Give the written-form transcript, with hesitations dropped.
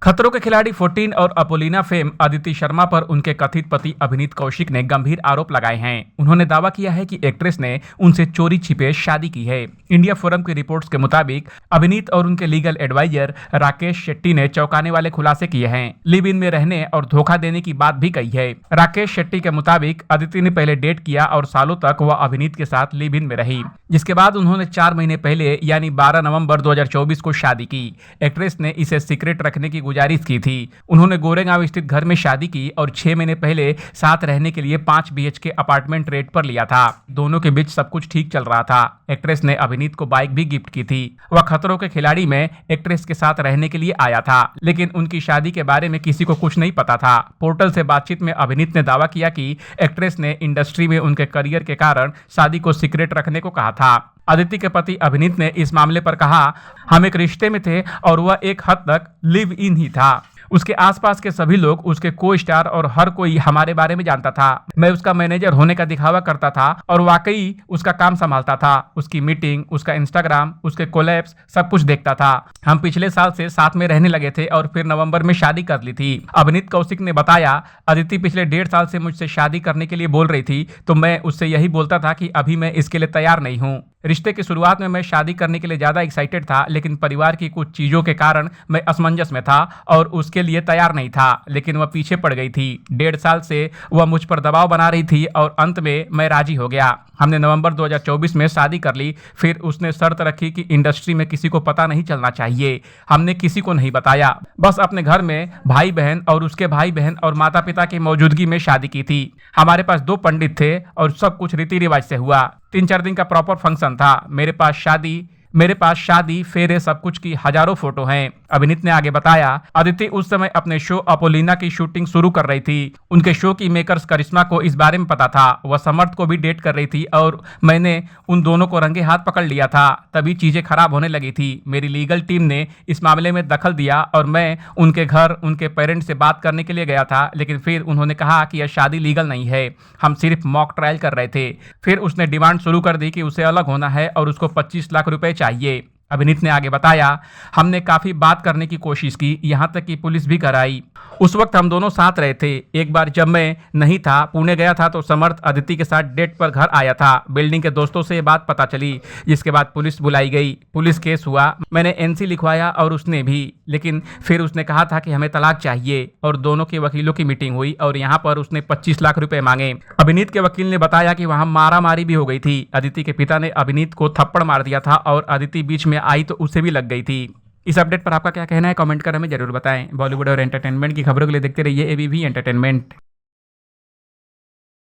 खतरों के खिलाड़ी 14 और अपोलिना फेम अदिति शर्मा पर उनके कथित पति अभिनीत कौशिक ने गंभीर आरोप लगाए हैं। उन्होंने दावा किया है कि एक्ट्रेस ने उनसे चोरी छिपे शादी की है। इंडिया फोरम की रिपोर्ट्स के मुताबिक अभिनीत और उनके लीगल एडवाइजर राकेश शेट्टी ने चौंकाने वाले खुलासे किए हैं। लिव इन में रहने और धोखा देने की बात भी कही है। राकेश शेट्टी के मुताबिक अदिति ने पहले डेट किया और सालों तक वह अभिनीत के साथ लिव इन में रही, जिसके बाद उन्होंने 4 महीने पहले यानी 12 नवंबर 2024 को शादी की। एक्ट्रेस ने इसे सीक्रेट रखने की गुजारिश की थी। उन्होंने गोरेगांव स्थित घर में शादी की और 6 महीने पहले साथ रहने के लिए 5 BHK अपार्टमेंट रेंट पर लिया था। दोनों के बीच सब कुछ ठीक चल रहा था। एक्ट्रेस ने अभिनीत को बाइक भी गिफ्ट की थी। वह खतरों के खिलाड़ी में एक्ट्रेस के साथ रहने के लिए आया था, लेकिन उनकी शादी के बारे में किसी को कुछ नहीं पता था। पोर्टल से बातचीत में अभिनीत ने दावा किया कि एक्ट्रेस ने इंडस्ट्री में उनके करियर के कारण शादी को सीक्रेट रखने को कहा था। अदिति के पति अभिनीत ने इस मामले पर कहा, हम एक रिश्ते में थे और वह एक हद तक लिव इन ही था। उसके आसपास के सभी लोग, उसके को स्टार और हर कोई हमारे बारे में जानता था। मैं उसका मैनेजर होने का दिखावा करता था और वाकई उसका काम संभालता था। उसकी मीटिंग, उसका इंस्टाग्राम, उसके कोलैप्स सब कुछ देखता था। हम पिछले साल से साथ में रहने लगे थे और फिर नवंबर में शादी कर ली थी। अभिनीत कौशिक ने बताया, अदिति पिछले 1.5 साल से मुझसे शादी करने के लिए बोल रही थी, तो मैं उससे यही बोलता था कि अभी मैं इसके लिए तैयार नहीं हूँ। रिश्ते की शुरुआत में मैं शादी करने के लिए ज्यादा एक्साइटेड था, लेकिन परिवार की कुछ चीजों के कारण मैं असमंजस में था और उसके लिए तैयार नहीं था, लेकिन वह पीछे पड़ गई थी। 1.5 साल से वह मुझ पर दबाव बना रही थी और अंत में मैं राजी हो गया। हमने नवंबर 2024 में शादी कर ली। फिर उसने शर्त रखी कि इंडस्ट्री में किसी को पता नहीं चलना चाहिए। हमने किसी को नहीं बताया, बस अपने घर में भाई बहन और उसके भाई बहन और माता पिता की मौजूदगी में शादी की थी। हमारे पास 2 पंडित थे और सब कुछ रीति रिवाज से हुआ। 3-4 दिन का प्रॉपर फंक्शन था। मेरे पास शादी फेरे सब कुछ की हजारों फोटो हैं। अभिनीत ने आगे बताया, अदिति उस समय अपने शो अपोलिना की शूटिंग शुरू कर रही थी। उनके शो की मेकर्स करिश्मा को इस बारे में पता था। वह समर्थ को भी डेट कर रही थी और मैंने उन दोनों को रंगे हाथ पकड़ लिया था। तभी चीजें खराब होने लगी थी। मेरी लीगल टीम ने इस मामले में दखल दिया और मैं उनके घर उनके पेरेंट्स से बात करने के लिए गया था, लेकिन फिर उन्होंने कहा कि यह शादी लीगल नहीं है। हम सिर्फ मॉक ट्रायल कर रहे थे। फिर उसने डिमांड शुरू कर दी कि उसे अलग होना है और उसको 25 लाख रुपए चाहिए। अभिनीत ने आगे बताया, हमने काफी बात करने की कोशिश की, यहाँ तक कि पुलिस भी घर आई। उस वक्त हम दोनों साथ रहे थे। एक बार जब मैं नहीं था, पुणे गया था, तो समर्थ अदिति के साथ डेट पर घर आया था। बिल्डिंग के दोस्तों से ये बात पता चली, जिसके बाद पुलिस बुलाई गई। पुलिस केस हुआ, मैंने NC लिखवाया और उसने भी, लेकिन फिर उसने कहा था कि हमें तलाक चाहिए और दोनों के वकीलों की मीटिंग हुई और यहाँ पर उसने 25 लाख रुपए मांगे। अभिनीत के वकील ने बताया कि वहाँ मारामारी भी हो गई थी। अदिति के पिता ने अभिनीत को थप्पड़ मार दिया था और अदिति बीच में आई तो उसे भी लग गई थी। इस अपडेट पर आपका क्या कहना है, कमेंट कर हमें जरूर बताएं। बॉलीवुड और एंटरटेनमेंट की खबरों के लिए देखते रहिए ABP एंटरटेनमेंट।